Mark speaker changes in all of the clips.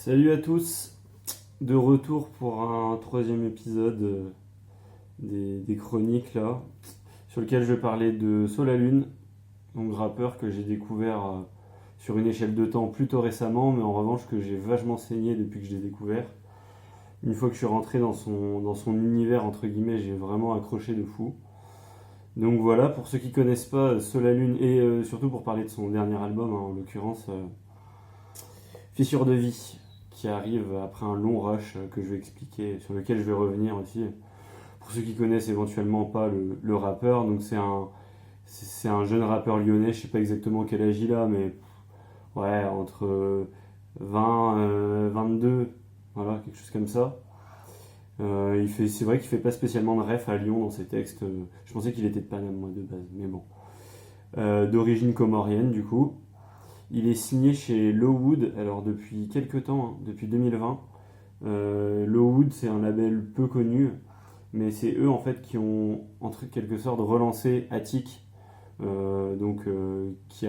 Speaker 1: Salut à tous, de retour pour un troisième épisode des chroniques là, sur lequel je vais parler de Solalune, donc rappeur que j'ai découvert sur une échelle de temps plutôt récemment, mais en revanche que j'ai vachement saigné depuis que je l'ai découvert. Une fois que je suis rentré dans son univers, entre guillemets, j'ai vraiment accroché de fou. Donc voilà, pour ceux qui connaissent pas Solalune, et surtout pour parler de son dernier album, hein, en l'occurrence Fissure de vie, qui arrive après un long rush que je vais expliquer, sur lequel je vais revenir aussi. Pour ceux qui connaissent éventuellement pas le rappeur, donc c'est un jeune rappeur lyonnais, je sais pas exactement quel âge il a, mais ouais, entre 20, 22, voilà, quelque chose comme ça. C'est vrai qu'il fait pas spécialement de ref à Lyon dans ses textes. Je pensais qu'il était de Paname, moi, de base, mais bon. D'origine comorienne, du coup. Il est signé chez Lowood, alors depuis quelques temps, hein, depuis 2020. Lowood, c'est un label peu connu, mais c'est eux en fait qui ont en quelque sorte relancé Attic, qui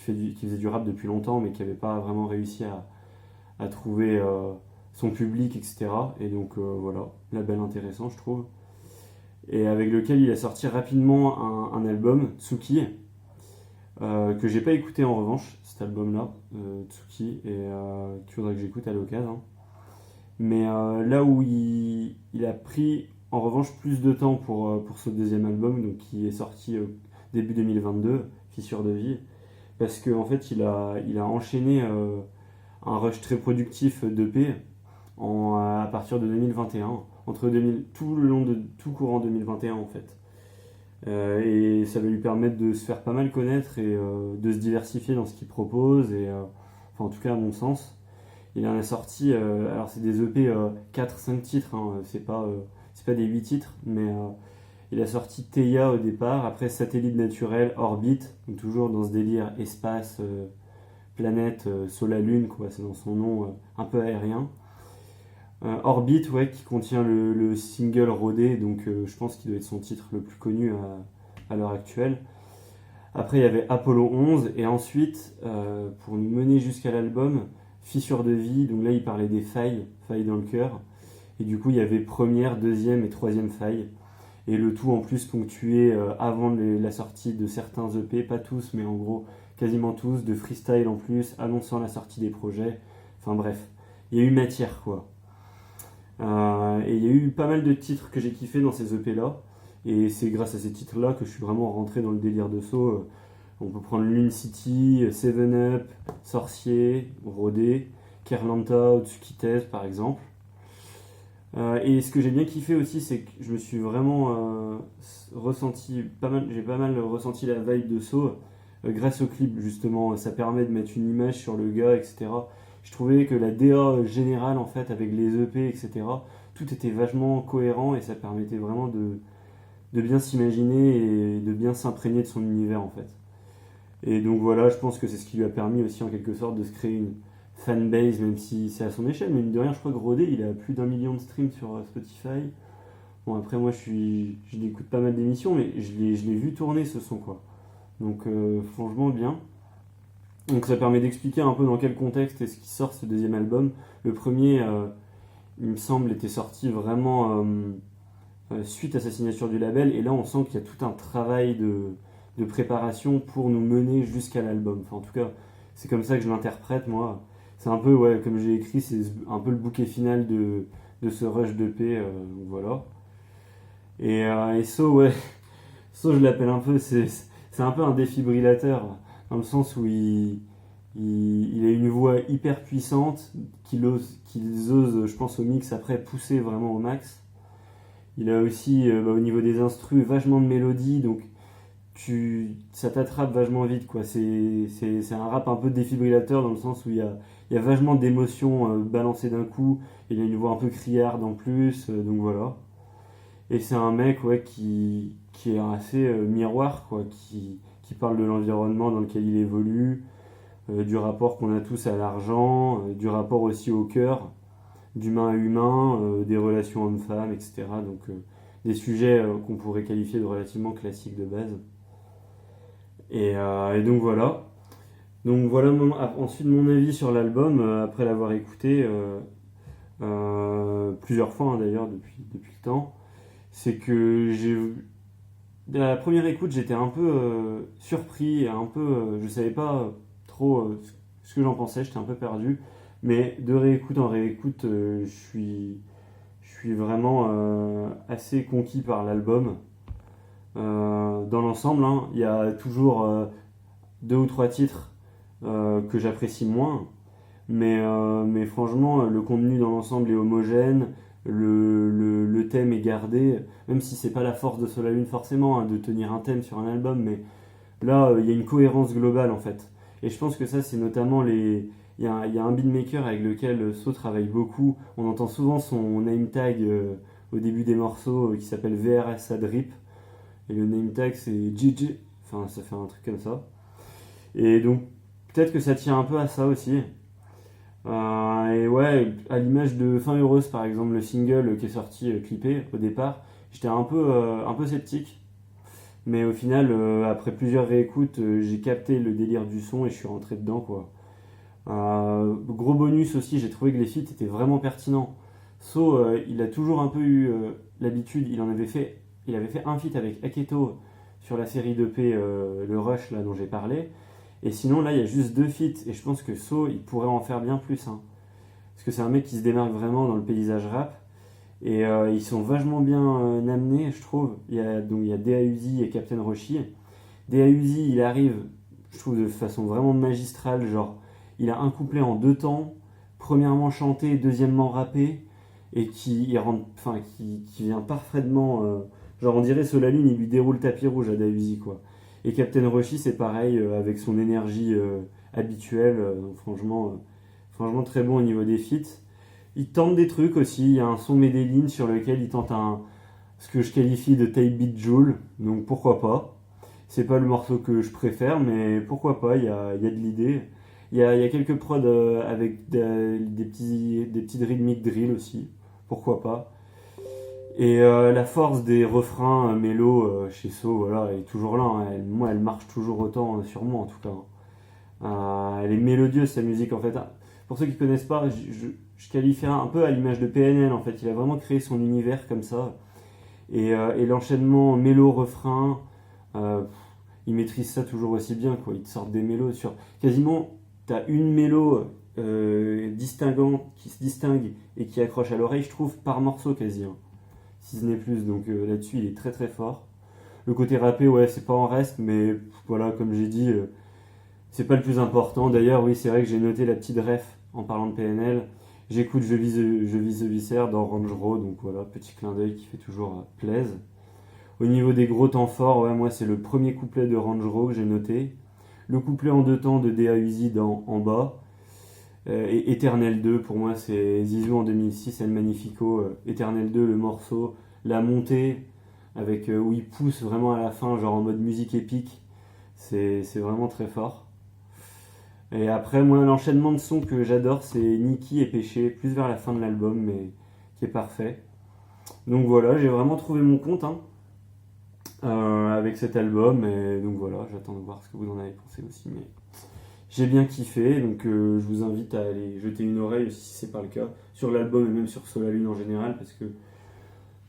Speaker 1: faisait du rap depuis longtemps, mais qui n'avait pas vraiment réussi à trouver son public, etc. Et donc voilà, label intéressant, je trouve. Et avec lequel il a sorti rapidement un album, Tsuki, que j'ai pas écouté en revanche, cet album-là, Tsuki, et qu'il faudrait que j'écoute à l'occasion. Mais là où il a pris en revanche plus de temps pour ce deuxième album, donc qui est sorti début 2022, Fissure de vie, parce qu'en fait il a enchaîné un rush très productif d'EP à partir de 2021, tout le long de tout courant 2021 en fait. Et ça va lui permettre de se faire pas mal connaître et de se diversifier dans ce qu'il propose, et enfin en tout cas à mon sens. Il en a sorti, alors c'est des EP 4-5 titres, hein, c'est pas des 8 titres, mais il a sorti Theia au départ, après Satellite Naturel, Orbit, donc toujours dans ce délire espace, planète, Solar Lune, quoi, c'est dans son nom un peu aérien. Orbit, ouais, qui contient le single Rodé, donc je pense qu'il doit être son titre le plus connu à l'heure actuelle. Après, il y avait Apollo 11, et ensuite, pour nous mener jusqu'à l'album, Fissure de vie, donc là il parlait des failles dans le cœur, et du coup il y avait première, deuxième et troisième faille, et le tout en plus ponctué avant la sortie de certains EP, pas tous, mais en gros quasiment tous, de freestyle en plus, annonçant la sortie des projets, enfin bref, il y a eu matière quoi. Et il y a eu pas mal de titres que j'ai kiffé dans ces EP là, et c'est grâce à ces titres là que je suis vraiment rentré dans le délire de So. On peut prendre Lune City, Seven Up, Sorcier, Rodé, Kerlanta ou Tsukites par exemple. Et ce que j'ai bien kiffé aussi, c'est que je me suis vraiment ressenti j'ai pas mal ressenti la vibe de So grâce au clip justement. Ça permet de mettre une image sur le gars, etc. Je trouvais que la DA générale en fait avec les EP, etc. Tout était vachement cohérent et ça permettait vraiment de bien s'imaginer et de bien s'imprégner de son univers en fait. Et donc voilà, je pense que c'est ce qui lui a permis aussi en quelque sorte de se créer une fanbase, même si c'est à son échelle. Mais mine de rien, je crois que Rodé, il a plus d'1 million de streams sur Spotify. Bon, après, moi, je l'écoute pas mal d'émissions, mais je l'ai vu tourner ce son, quoi. Donc, franchement, bien. Donc, ça permet d'expliquer un peu dans quel contexte est-ce qu'il sort ce deuxième album. Le premier, il me semble, était sorti vraiment suite à sa signature du label. Et là, on sent qu'il y a tout un travail de préparation pour nous mener jusqu'à l'album. Enfin, en tout cas, c'est comme ça que je l'interprète, moi. C'est un peu, ouais, comme j'ai écrit, c'est un peu le bouquet final de ce rush d'EP, voilà. Et So, ouais, So, je l'appelle un peu, c'est un peu un défibrillateur, dans le sens où il a une voix hyper puissante, qu'ils osent, je pense, au mix après, pousser vraiment au max. Il a aussi, au niveau des instrus, vachement de mélodie, donc ça t'attrape vachement vite quoi. C'est un rap un peu défibrillateur dans le sens où il y a vachement d'émotions balancées d'un coup. Il a une voix un peu criarde en plus, donc voilà. Et c'est un mec ouais, qui est assez miroir quoi, qui parle de l'environnement dans lequel il évolue, du rapport qu'on a tous à l'argent, du rapport aussi au cœur, d'humain à humain, des relations hommes-femmes, etc. Donc des sujets qu'on pourrait qualifier de relativement classiques de base. Et donc voilà. Donc voilà ensuite mon avis sur l'album, après l'avoir écouté plusieurs fois hein, d'ailleurs depuis le temps. C'est que à la première écoute, j'étais un peu surpris, un peu, je savais pas trop ce que j'en pensais, j'étais un peu perdu. Mais de réécoute en réécoute, je suis vraiment assez conquis par l'album. Dans l'ensemble, hein, il y a toujours deux ou trois titres que j'apprécie moins, mais franchement, le contenu dans l'ensemble est homogène, le thème est gardé, même si c'est pas la force de Solar Lune forcément hein, de tenir un thème sur un album, mais là, il y a une cohérence globale en fait. Et je pense que ça, c'est notamment les. Il y a un beatmaker avec lequel So travaille beaucoup. On entend souvent son name tag au début des morceaux qui s'appelle VRS Adrip. Et le name tag, c'est GG. Enfin, ça fait un truc comme ça. Et donc, peut-être que ça tient un peu à ça aussi. Et ouais, à l'image de Fin Heureuse par exemple, le single qui est sorti clippé au départ, j'étais un peu sceptique. Mais au final, après plusieurs réécoutes, j'ai capté le délire du son et je suis rentré dedans quoi. Gros bonus aussi, j'ai trouvé que les feats étaient vraiment pertinents. So, il a toujours un peu eu l'habitude, il avait fait un feat avec Aketo sur la série d'EP Le Rush là dont j'ai parlé. Et sinon là il y a juste deux feats et je pense que So il pourrait en faire bien plus. Hein. Parce que c'est un mec qui se démarque vraiment dans le paysage rap. Et ils sont vachement bien amenés je trouve. Il y a Dea Uzi et Captain Roshi. Dea Uzi il arrive je trouve de façon vraiment magistrale genre il a un couplet en deux temps, premièrement chanté, deuxièmement rappé, et qui vient parfaitement. Genre, on dirait Solar Lune, il lui déroule le tapis rouge à Dahuzi, quoi. Et Captain Roshi, c'est pareil, avec son énergie habituelle, franchement, très bon au niveau des feats. Il tente des trucs aussi, il y a un son Medellin sur lequel il tente ce que je qualifie de type beat Joule, donc pourquoi pas. C'est pas le morceau que je préfère, mais pourquoi pas, il y a de l'idée. Il y a quelques prods avec des petits rythmiques drill aussi, pourquoi pas. Et la force des refrains mélo chez So, voilà, elle est toujours là. Hein. Elle marche toujours autant sur moi en tout cas. Elle est mélodieuse sa musique en fait. Pour ceux qui connaissent pas, je qualifierais un peu à l'image de PNL en fait. Il a vraiment créé son univers comme ça. Et l'enchaînement mélo-refrain, euh, il maîtrise ça toujours aussi bien. Quoi. Il te sort des mélos sur quasiment t'as une mélo distinguante qui se distingue et qui accroche à l'oreille, je trouve, par morceau quasi. Hein, si ce n'est plus. Donc là-dessus, il est très très fort. Le côté rappé, ouais, c'est pas en reste, mais voilà, comme j'ai dit, c'est pas le plus important. D'ailleurs, oui, c'est vrai que j'ai noté la petite ref en parlant de PNL. J'écoute Je vise the Viscère dans Range Row, donc voilà, petit clin d'œil qui fait toujours plaise. Au niveau des gros temps forts, ouais, moi c'est le premier couplet de Range Row que j'ai noté. Le couplet en deux temps de Dea Uzi en bas. Et Eternel 2, pour moi, c'est Zizou en 2006, El Magnifico. Eternel 2, le morceau, la montée, avec où il pousse vraiment à la fin, genre en mode musique épique. C'est vraiment très fort. Et après, moi, l'enchaînement de sons que j'adore, c'est Nikki et Péché, plus vers la fin de l'album, mais qui est parfait. Donc voilà, j'ai vraiment trouvé mon compte hein, avec cet album. Et donc voilà, j'attends de voir ce que vous en avez pensé aussi. Mais j'ai bien kiffé, donc je vous invite à aller jeter une oreille si c'est pas le cas, sur l'album et même sur Solar Lune en général, parce que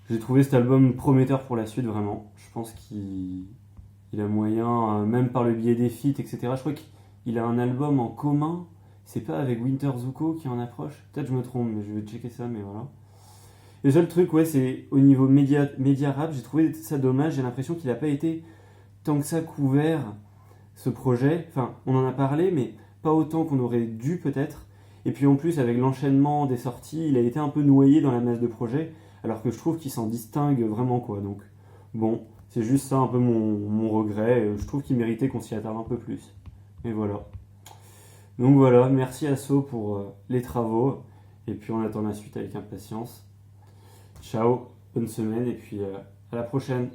Speaker 1: j'ai trouvé cet album prometteur pour la suite, vraiment. Je pense qu'il a moyen, même par le biais des feats, etc. Je crois qu'il a un album en commun, c'est pas avec Winter Zuko qui en approche. Peut-être je me trompe, mais je vais checker ça, mais voilà. Et le seul truc, ouais, c'est au niveau média rap, j'ai trouvé ça dommage, j'ai l'impression qu'il a pas été tant que ça couvert ce projet. Enfin, on en a parlé, mais pas autant qu'on aurait dû peut-être. Et puis en plus, avec l'enchaînement des sorties, il a été un peu noyé dans la masse de projets, alors que je trouve qu'il s'en distingue vraiment quoi. Donc bon, c'est juste ça un peu mon regret. Je trouve qu'il méritait qu'on s'y attarde un peu plus. Et voilà. Donc voilà, merci à So pour les travaux. Et puis on attend la suite avec impatience. Ciao, bonne semaine et puis à la prochaine.